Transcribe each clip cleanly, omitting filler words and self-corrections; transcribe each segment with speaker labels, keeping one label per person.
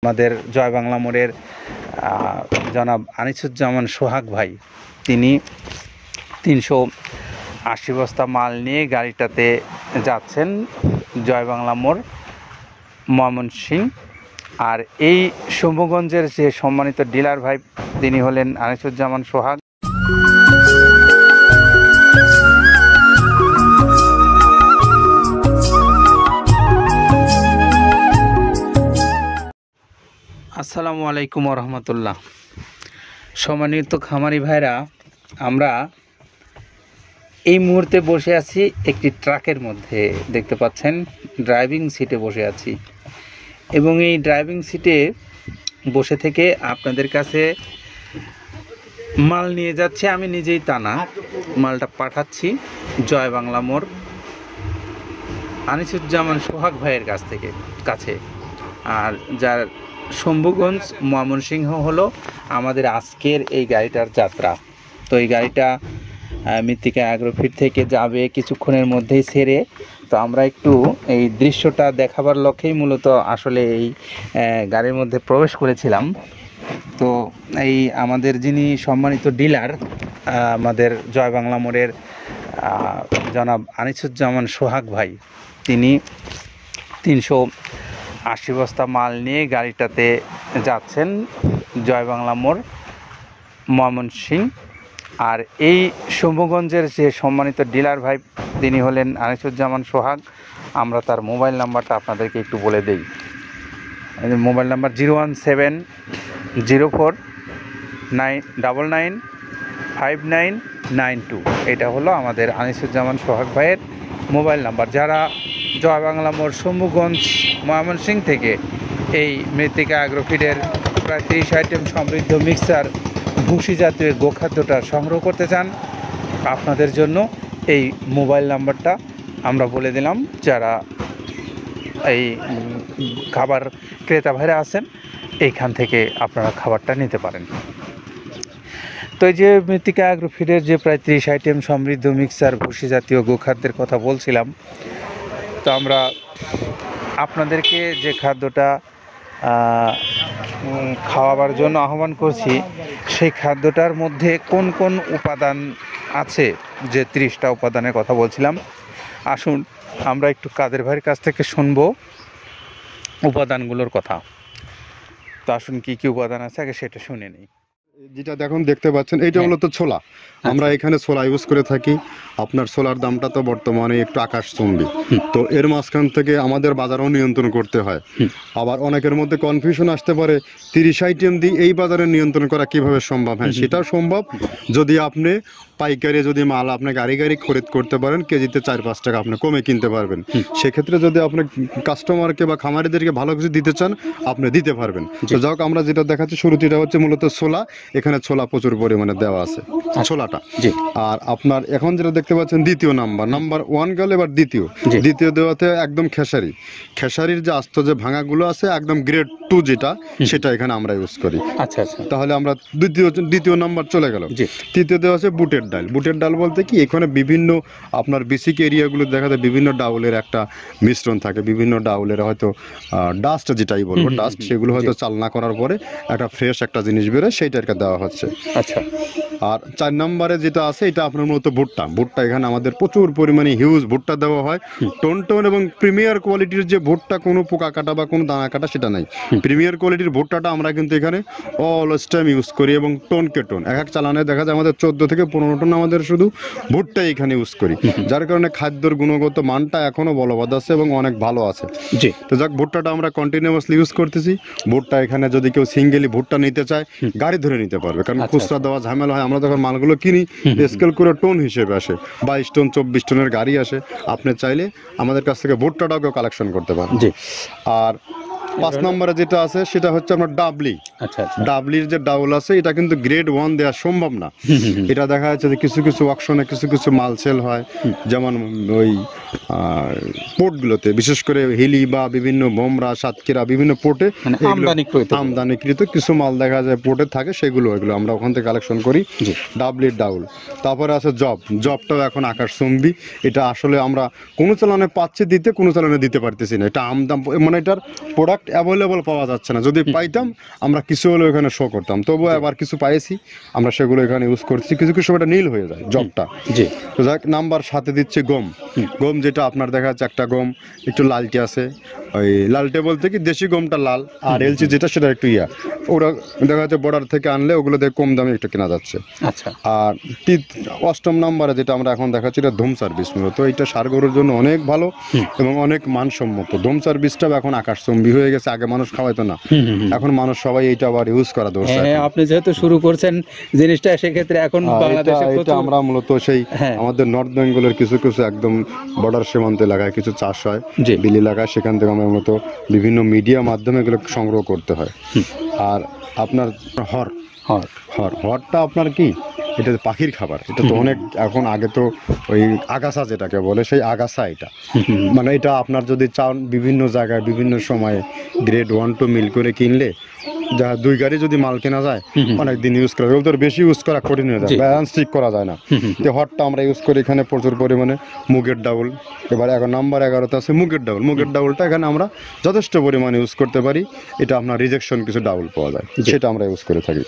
Speaker 1: আমাদের জয় বাংলা মোড়ের জনাব আনিসুজ্জামান সোহাগ ভাই, তিনি 380 বস্তা মাল নিয়ে গাড়িটাতে যাচ্ছেন জয় বাংলা মোড় ময়মনসিংহ। আর এই শম্ভুগঞ্জের যে সম্মানিত ডিলার ভাই, তিনি হলেন আনিসুজ্জামান সোহাগ। আসসালামু আলাইকুম রহমতুল্লাহ। সম্মানিত খামারি ভাইরা, আমরা এই মুহূর্তে বসে আছি একটি ট্রাকের মধ্যে, দেখতে পাচ্ছেন ড্রাইভিং সিটে বসে আছি, এবং এই ড্রাইভিং সিটে বসে থেকে আপনাদের কাছে মাল নিয়ে যাচ্ছে। আমি নিজেই তা না, মালটা পাঠাচ্ছি জয় বাংলা মোড় আনিসুজ্জামান সোহাগ ভাইয়ের কাছে। আর যার শম্ভুগঞ্জ ময়মনসিংহ হলো আমাদের আজকের এই গাড়িটার যাত্রা। তো এই গাড়িটা মৃত্তিকা অ্যাগ্রোফিট থেকে যাবে কিছুক্ষণের মধ্যেই ছেড়ে। তো আমরা একটু এই দৃশ্যটা দেখাবার লক্ষ্যেই মূলত আসলে এই গাড়ির মধ্যে প্রবেশ করেছিলাম। তো এই আমাদের যিনি সম্মানিত ডিলার, আমাদের জয় বাংলা মোড়ের জনাব আনিসুজ্জামান সোহাগ ভাই, তিনি 380 বস্তা মাল নিয়ে গাড়িটাতে যাচ্ছেন জয় বাংলা মোড় ময়মনসিংহ। আর এই শম্ভুগঞ্জের যে সম্মানিত ডিলার ভাই, তিনি হলেন আনিসুজ্জামান সোহাগ। আমরা তার মোবাইল নাম্বারটা আপনাদেরকে একটু বলে দেই। Mobile number 01704995992। এটা হলো আমাদের আনিসুজ্জামান সোহাগ ভাইয়ের মোবাইল নাম্বার। যারা জয় বাংলা মোড় শম্ভুগঞ্জ ময়মনসিংহ থেকে এই মৃত্তিকা অ্যাগ্রোফিডের প্রায় 30 আইটেম সমৃদ্ধ মিক্সার ভুসি জাতীয় গোখাদ্যটা সংগ্রহ করতে চান, আপনাদের জন্য এই মোবাইল নাম্বারটা আমরা বলে দিলাম। যারা এই খাবার ক্রেতা ভাইরা আছেন, এইখান থেকে আপনারা খাবারটা নিতে পারেন। তো এই যে মৃত্তিকা অ্যাগ্রোফিডের যে প্রায় 30 আইটেম সমৃদ্ধ মিক্সার ভুসি জাতীয় গোখাদ্যের কথা বলছিলাম, তো আমরা আপনাদেরকে যে খাদ্যটা খাওয়াবার জন্য আহ্বান করছি, সেই খাদ্যটার মধ্যে কোন কোন উপাদান আছে, যে 30টা উপাদানের কথা বলছিলাম, আসুন আমরা একটু কাদের ভাইয়ের কাছ থেকে শুনবো উপাদানগুলোর কথা। তো আসুন কি কি উপাদান আছে আগে সেটা শুনে নিই।
Speaker 2: যেটা দেখতে পাচ্ছেন, এইটা মূলত ছোলা। আমরা এখানে ছোলা ইউজ করে থাকি। আপনার ছোলার দামটা তো বর্তমানে একটু আকাশচুম্বী। তো এর মাঝখান থেকে আমাদের বাজারও নিয়ন্ত্রণ করতে হয়। আবার অনেকের মধ্যে কনফিউশন আসতে পারে, 30 আইটেম দিয়ে এই বাজারে নিয়ন্ত্রণ করা কিভাবে সম্ভব? হ্যাঁ, সেটাও সম্ভব যদি আপনি পাইকারি যদি মাল আপনি গাড়ি খরিদ করতে পারেন, কেজিতে 4-5 টাকা আপনি কমে কিনতে পারবেন। সেক্ষেত্রে যদি আপনি কাস্টমারকে বা খামারিদেরকে ভালো কিছু দিতে চান, আপনি দিতে পারবেন। তো যাই হোক, আমরা যেটা দেখাচ্ছি শুরুতে, এটা হচ্ছে মূলত ছোলা। এখানে ছোলা প্রচুর পরিমাণে দেওয়া আছে, ছোলাটা। আর আপনার এখন যেটা দেখতে পাচ্ছেন, দ্বিতীয় নাম্বার 1 গেল, এবার দ্বিতীয় দেওয়াতে একদম খেসারির যে আস্ত যে ভাঙাগুলো আছে, একদম গ্রেড 2 যেটা, সেটা এখানে আমরা ইউজ করি।
Speaker 1: আচ্ছা,
Speaker 2: তাহলে আমরা দ্বিতীয় নাম্বার চলে গেল। তৃতীয় দেওয়া আছে বুটের ডাল বলতে কি, এখানে বিভিন্ন আপনার বেসিক এরিয়াগুলো দেখা যায় বিভিন্ন ডাউলের একটা মিশ্রণ থাকে, বিভিন্ন ডাউলের হয়তো ডাস্ট, যেটাই বলবো ডাস্ট, সেগুলো হয়তো চালনা করার পরে একটা ফ্রেশ একটা জিনিস বেরোয়, সেইটাকে দেওয়া হচ্ছে। আচ্ছা। আর 4 নম্বরে যেটা আছে, এটা আপনার মূলত ভুট্টা। এখানে আমাদের প্রচুর পরিমাণে হিউজ ভুট্টা দেওয়া হয়। টোন এবং প্রিমিয়ার কোয়ালিটির যে ভুট্টা, কোনো পোকা কাটা বা কোনো দানা কাটা সেটা নাই। প্রিমিয়ার কোয়ালিটির ভুট্টাটা আমরা কিন্তু এখানে অলওয়েজ টাইম ইউজ করি, এবং টোনকে টোন এক চালানে দেখা যায় আমাদের 14 থেকে 15 টন আমাদের শুধু ভুট্টা এখানে ইউজ করি, যার কারণে খাদ্যর গুণগত মানটা এখনো বলবৎ আছে এবং অনেক ভালো আছে। তো যাক, ভুট্টাটা আমরা কন্টিনিউয়াসলি ইউজ করতেছি। ভুট্টা এখানে যদি কেউ সিঙ্গেলি ভুট্টা নিতে চায়, গাড়ি ধরে নিতে পারবে, কারণ খুচরা দেওয়া ঝামেলা হয়। আমরা যখন মালগুলো কিনি, স্কেল করে টোন হিসেবে আসে, 22 টন 24 টনের গাড়ি আসে। আপনি চাইলে আমাদের কাছ থেকে ভুট্টাটাও কালেকশন করতে পারেন। আর 5 নম্বরে যেটা আছে, সেটা হচ্ছে আপনার
Speaker 1: আচ্ছা আচ্ছা।
Speaker 2: ডাবলির যে ডাউল আছে এটা কিন্তু গ্রেড 1 দেওয়া সম্ভব না। এটা দেখা যাচ্ছে যে কিছু কিছু অকশনে কিছু কিছু মাল সেল হয়, যেমন ওই পোর্টগুলোতে, বিশেষ করে হিলি বা বিভিন্ন বোমরা, সাতক্ষীরা বিভিন্ন পোর্টে
Speaker 1: মানে
Speaker 2: আমদানিকৃত কিছু মাল দেখা যায় পোর্টে থাকে, এগুলো আমরা ওখান থেকে কালেকশন করি। ডাবলির ডাউল। তারপরে আছে জবটাও এখন আকাশচুম্বী। এটা আসলে আমরা কোনো চালানে পাচ্ছি দিতে, কোনো চালানে দিতে পারতেছি না। এটা আমদাম, মানে এটার প্রোডাক্ট অ্যাভেলেবল পাওয়া যাচ্ছে না। যদি পাইতাম আমরা কিছু হলেও এখানে শো করতাম, তবুও আবার কিছু পাইছি আমরা, সেগুলো এখানে ইউজ করছি। কিছু কিছু সময় এটা নীল হয়ে যায় জবটা। তো যাক, নাম্বার সাথে দিচ্ছে গম। যেটা আপনার দেখা যাচ্ছে একটা গম একটু লালটে আছে, ওই লালটে বলতে কি দেশি গমটা লাল, আর এলচি যেটা সেটা একটু ওরা দেখা যাচ্ছে বর্ডার থেকে আনলে ওগুলো দিয়ে কম দামে একটু কেনা যাচ্ছে।
Speaker 1: আচ্ছা।
Speaker 2: আর 8ম নাম্বারে যেটা আমরা এখন দেখাচ্ছি, এটা ধুম সার্ভিস। মূলত এটা ষাঁড় গরুর জন্য অনেক ভালো এবং অনেক মানসম্মত। ধুম সার্ভিসটাও এখন আকাশচুম্বী হয়ে গেছে। আগে মানুষ খাওয়াইতো না, এখন মানুষ সবাই এইটা আবার ইউজ করা দরকার।
Speaker 1: আপনি যেহেতু শুরু করছেন জিনিসটা, সেক্ষেত্রে এখন বাংলাদেশে
Speaker 2: এটা আমরা মূলত সেই আমাদের নর্থ বেঙ্গলের কিছু কিছু একদম বর্ডার সীমান্ত এলাকায় কিছু চাষ হয়, বিল এলাকায়, সেখান থেকে আমরা মূলত বিভিন্ন মিডিয়া মাধ্যমে এগুলো সংগ্রহ করতে হয়। আর আপনার হরটা আপনার কি, এটা পাখির খাবার। এটা তো অনেক এখন, আগে তো ওই আগাছা যেটাকে বলে, সেই আগাছা এটা। মানে এটা আপনার যদি চান বিভিন্ন জায়গায় বিভিন্ন সময়ে গ্রেড 1 2 মিল করে কিনলে, যা 2 গাড়ি যদি মাল কেনা যায়, অনেক দিন ইউজ করা যায়। ওদের বেশি ইউজ করা কঠিন হয়ে যায়, ব্যালেন্স ঠিক করা যায় না। তো হটটা আমরা ইউজ করি এখানে প্রচুর পরিমাণে। মুগের ডাউল, এবার এখন নাম্বার 11তে আছে মুগের ডাউলটা এখানে আমরা যথেষ্ট পরিমাণে ইউজ করতে পারি। এটা আপনার রিজেকশন কিছু ডাউল পাওয়া যায়, সেটা আমরা ইউজ করে থাকি।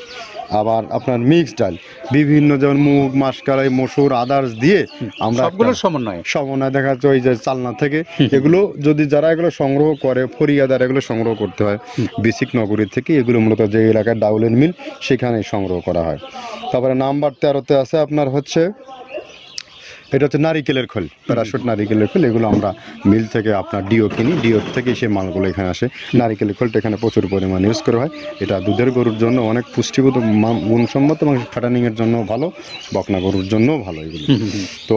Speaker 2: আবার আপনার মিক্সড ডাল, বিভিন্ন যেমন মুগ, মাসকলাই, মসুর, আদার্স দিয়ে আমরা
Speaker 1: সবগুলো সমন্বয়
Speaker 2: দেখা যাচ্ছে ওই যে চালনা থেকে। এগুলো যদি যারা এগুলো সংগ্রহ করে, ফরিয়াদার এগুলো সংগ্রহ করতে হয় বেসিক নগরী থেকে। এগুলো মূলত যে এলাকার ডাউলের মিল, সেখানেই সংগ্রহ করা হয়। তারপরে নাম্বার 13তে আছে আপনার হচ্ছে, এটা হচ্ছে নারিকেলের খোল, প্যারাশুট নারিকেলের খোল। এগুলো আমরা মিল থেকে আপনার ডিও কিনি, ডিও থেকে সেই মালগুলো এখানে আসে। নারিকেলের খোলটা এখানে প্রচুর পরিমাণে ইউজ করা হয়। এটা দুধের গরুর জন্য অনেক পুষ্টিগত গুণসম্মত এবং ফ্যাটানিংয়ের জন্য ভালো, বকনা গরুর জন্যও ভালো এগুলো। তো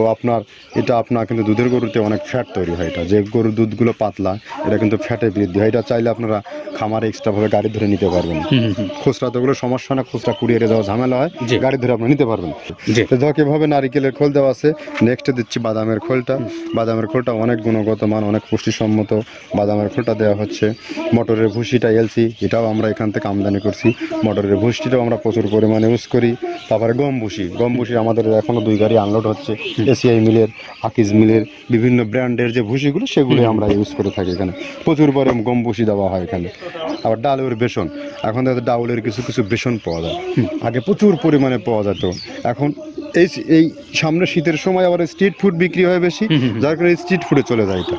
Speaker 2: আপনার কিন্তু দুধের গরুতে অনেক ফ্যাট তৈরি হয়। এটা যে গরুর দুধগুলো পাতলা, এটা কিন্তু ফ্যাটে বৃদ্ধি হয়। এটা চাইলে আপনারা খামারে এক্সট্রাভাবে গাড়ি ধরে নিতে পারবেন। খুচরা তো ওগুলো সমস্যা না, খুচরা কুরিয়ারে যাওয়া ঝামেলা হয়, গাড়ি ধরে আপনি নিতে পারবেন। তো ধর এভাবে নারিকেলের খোল দেওয়া আছে। নেক্সটে দিচ্ছি বাদামের খোলটা অনেক গুণগত মান, অনেক পুষ্টিসম্মত। বাদামের খোলটা দেওয়া হচ্ছে। মটরের ভুসিটা এলসি, এটাও আমরা এখান থেকে আমদানি করছি। মটরের ভুসিটাও আমরা প্রচুর পরিমাণে ইউজ করি। তারপরে গম ভুসি আমাদের এখনও 2 গাড়ি আনলোড হচ্ছে। এসিআই মিলের, আকিজ মিলের বিভিন্ন ব্র্যান্ডের যে ভুসিগুলো, সেগুলো আমরা ইউজ করে থাকি। এখানে প্রচুর পরিমাণে গম ভুসি দেওয়া হয় এখানে। আবার ডালের বেসন, এখন ডাউলের কিছু কিছু বেসন পাওয়া যায়। আগে প্রচুর পরিমাণে পাওয়া যেত। এখন এই সামনে শীতের সময় আবার স্ট্রিট ফুড বিক্রি হয় বেশি, যার কারণে স্ট্রিট ফুডে চলে যায়। এটা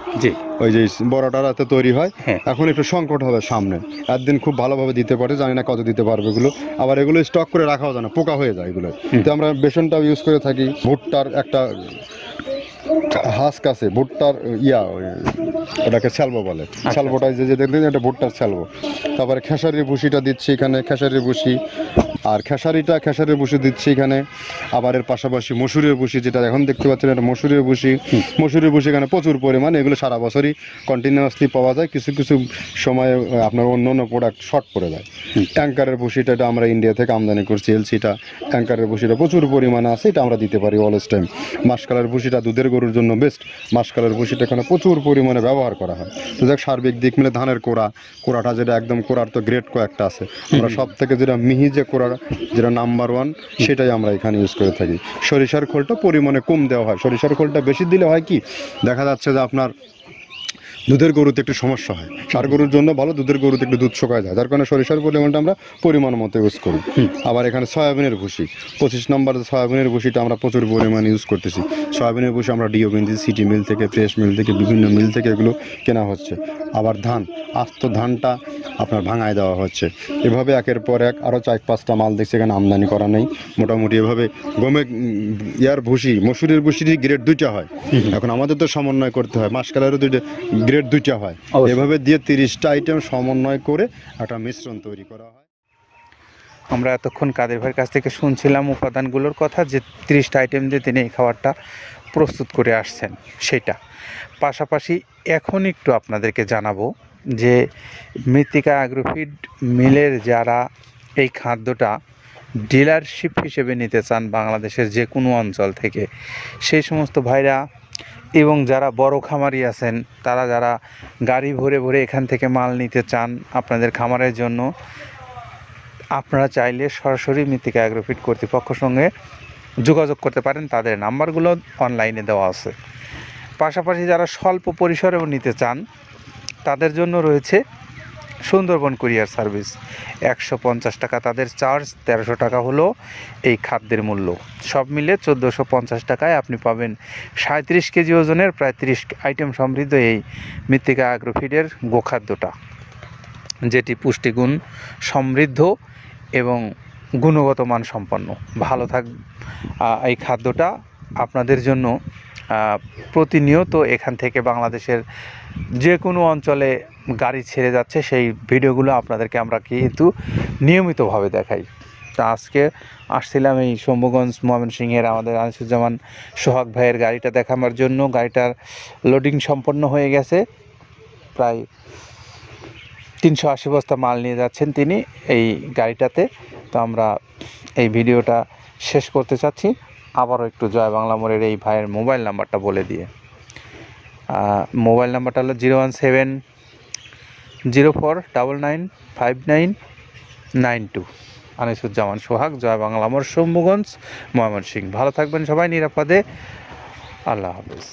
Speaker 2: ওই যে বড়টা রাতে তৈরি হয়। এখন একটু সংকট হবে সামনে, একদিন খুব ভালোভাবে দিতে পারে, জানি না কত দিতে পারবে এগুলো। আবার এগুলো স্টক করে রাখাও যায় না, পোকা হয়ে যায় এগুলো। তো আমরা বেসনটাও ইউজ করে থাকি। ভুট্টার একটা হাস্ক আছে, ভুট্টার ওটাকে স্যালবো বলে। স্যালবোটা যে দেখবেন, এটা ভুট্টার স্যালবো। তারপরে খেসারির ভুসিটা দিচ্ছি এখানে, খেসারির ভুসি। আর খেসারির ভুসি দিচ্ছি এখানে। আবার এর পাশাপাশি মসুরের ভুসি, যেটা এখন দেখতে পাচ্ছেন, এটা মসুরের ভুসি এখানে প্রচুর পরিমাণে। এগুলো সারা বছরই কন্টিনিউয়াসলি পাওয়া যায়। কিছু কিছু সময় আপনার অন্য প্রোডাক্ট শর্ট পড়ে যায়। ট্যাঙ্কারের ভুসিটা, এটা আমরা ইন্ডিয়া থেকে আমদানি করছি। এলসিটা, ট্যাঙ্কারের ভুসিটা প্রচুর পরিমাণে আছে, এটা আমরা দিতে পারি অলওয়েজ টাইম। মাসকালের ভুসিটা দুধের গরুর জন্য বেস্ট। মাসকালের ভুসিটা এখানে প্রচুর পরিমাণে ব্যবহার করা হয়। তো যাক, সার্বিক দিক মিলে ধানের কোড়াটা যেটা একদম, কোড়ার তো গ্রেড কয়েকটা আছে। আমরা সব থেকে যেটা মিহি যে কোড়া, যেটা নাম্বার 1, সেটাই আমরা এখানে ইউজ করে থাকি। সরিষার খোলটা পরিমাণে কম দেওয়া হয়। সরিষার খোলটা বেশি দিলে হয় কি, দেখা যাচ্ছে যে আপনার দুধের গরুতে একটু সমস্যা হয়। ষাঁড় গরুর জন্য ভালো, দুধের গরুতে একটু দুধ শুকায় যায়, যার কারণে সরিষার পরিমাণটা আমরা পরিমাণ মতো ইউজ করি। আবার এখানে সয়াবিনের ভুসি, 25 নম্বর সয়াবিনের ভুসিটা আমরা প্রচুর পরিমাণে ইউজ করতেছি। সয়াবিনের ভুসি আমরা ডিও কিনছি, সিটি মিল থেকে, ফ্রেশ মিল থেকে, বিভিন্ন মিল থেকে এগুলো কেনা হচ্ছে। আবার আস্ত ধানটা আপনার ভাঙায় দেওয়া হচ্ছে। এভাবে একের পর এক আরও 4-5টা মাল দেখছি এখানে আমদানি করা নেই। মোটামুটি এভাবে মসুরের ভুসির গ্রেড 2টা হয়। এখন আমাদের তো সমন্বয় করতে হয়, মাসকালেরও গ্রেড 2টা হয়। এভাবে দিয়ে 30টা আইটেম সমন্বয় করে একটা মিশ্রণ তৈরি করা হয়।
Speaker 1: আমরা এতক্ষণ কাদের ভাইয়ের কাছ থেকে শুনছিলাম উপাদানগুলোর কথা, যে 30টা আইটেম দিয়ে তিনি এই খাবারটা প্রস্তুত করে আসছেন সেটা। পাশাপাশি এখন একটু আপনাদেরকে জানাবো যে মৃত্তিকা অ্যাগ্রোফিড মিলের যারা এই খাদ্যটা ডিলারশিপ হিসেবে নিতে চান বাংলাদেশের যে কোনো অঞ্চল থেকে, সেই সমস্ত ভাইরা এবং যারা বড় খামারি আছেন, তারা যারা গাড়ি ভরে ভরে এখান থেকে মাল নিতে চান আপনাদের খামারের জন্য, আপনারা চাইলে সরাসরি মৃত্তিকা অ্যাগ্রোফিড কর্তৃপক্ষের সঙ্গে যোগাযোগ করতে পারেন। তাদের নাম্বারগুলো অনলাইনে দেওয়া আছে। পাশাপাশি যারা স্বল্প পরিসরেও নিতে চান তাদের জন্য রয়েছে সুন্দরবন কুরিয়ার সার্ভিস। 150 টাকা তাদের চার্জ, 1300 টাকা হলো এই খাদ্যের মূল্য। সব মিলে 1450 টাকায় আপনি পাবেন 37 কেজি ওজনের প্রায় 30 আইটেম সমৃদ্ধ এই মৃত্তিকা অ্যাগ্রোফিডের গোখাদ্যটা, যেটি পুষ্টিগুণ সমৃদ্ধ এবং গুণগত মান সম্পন্ন। ভালো এই খাদ্যটা আপনাদের জন্য প্রতিনিয়ত এখান থেকে বাংলাদেশের যে কোনো অঞ্চলে গাড়ি ছেড়ে যাচ্ছে, সেই ভিডিওগুলো আপনাদেরকে আমরা কিন্তু নিয়মিতভাবে দেখাই। তা আজকে আসছিলাম এই শম্ভুগঞ্জ ময়মনসিংহের আমাদের আনিসুজ্জামান সোহাগ ভাইয়ের গাড়িটা দেখানোর জন্য। গাড়িটার লোডিং সম্পন্ন হয়ে গেছে, প্রায় 380 বস্তা মাল নিয়ে যাচ্ছেন তিনি এই গাড়িটাতে। তো আমরা এই ভিডিওটা শেষ করতে চাচ্ছি আবারও একটু জয় বাংলা মোড়ের এই ভাইয়ের মোবাইল নাম্বারটা বলে দিয়ে। মোবাইল নাম্বারটা হলো 01704995992। আনিসুজ্জামান সোহাগ, জয় বাংলা মোড়, শম্ভুগঞ্জ, ময়মনসিংহ। ভালো থাকবেন সবাই নিরাপদে। আল্লাহ হাফেজ।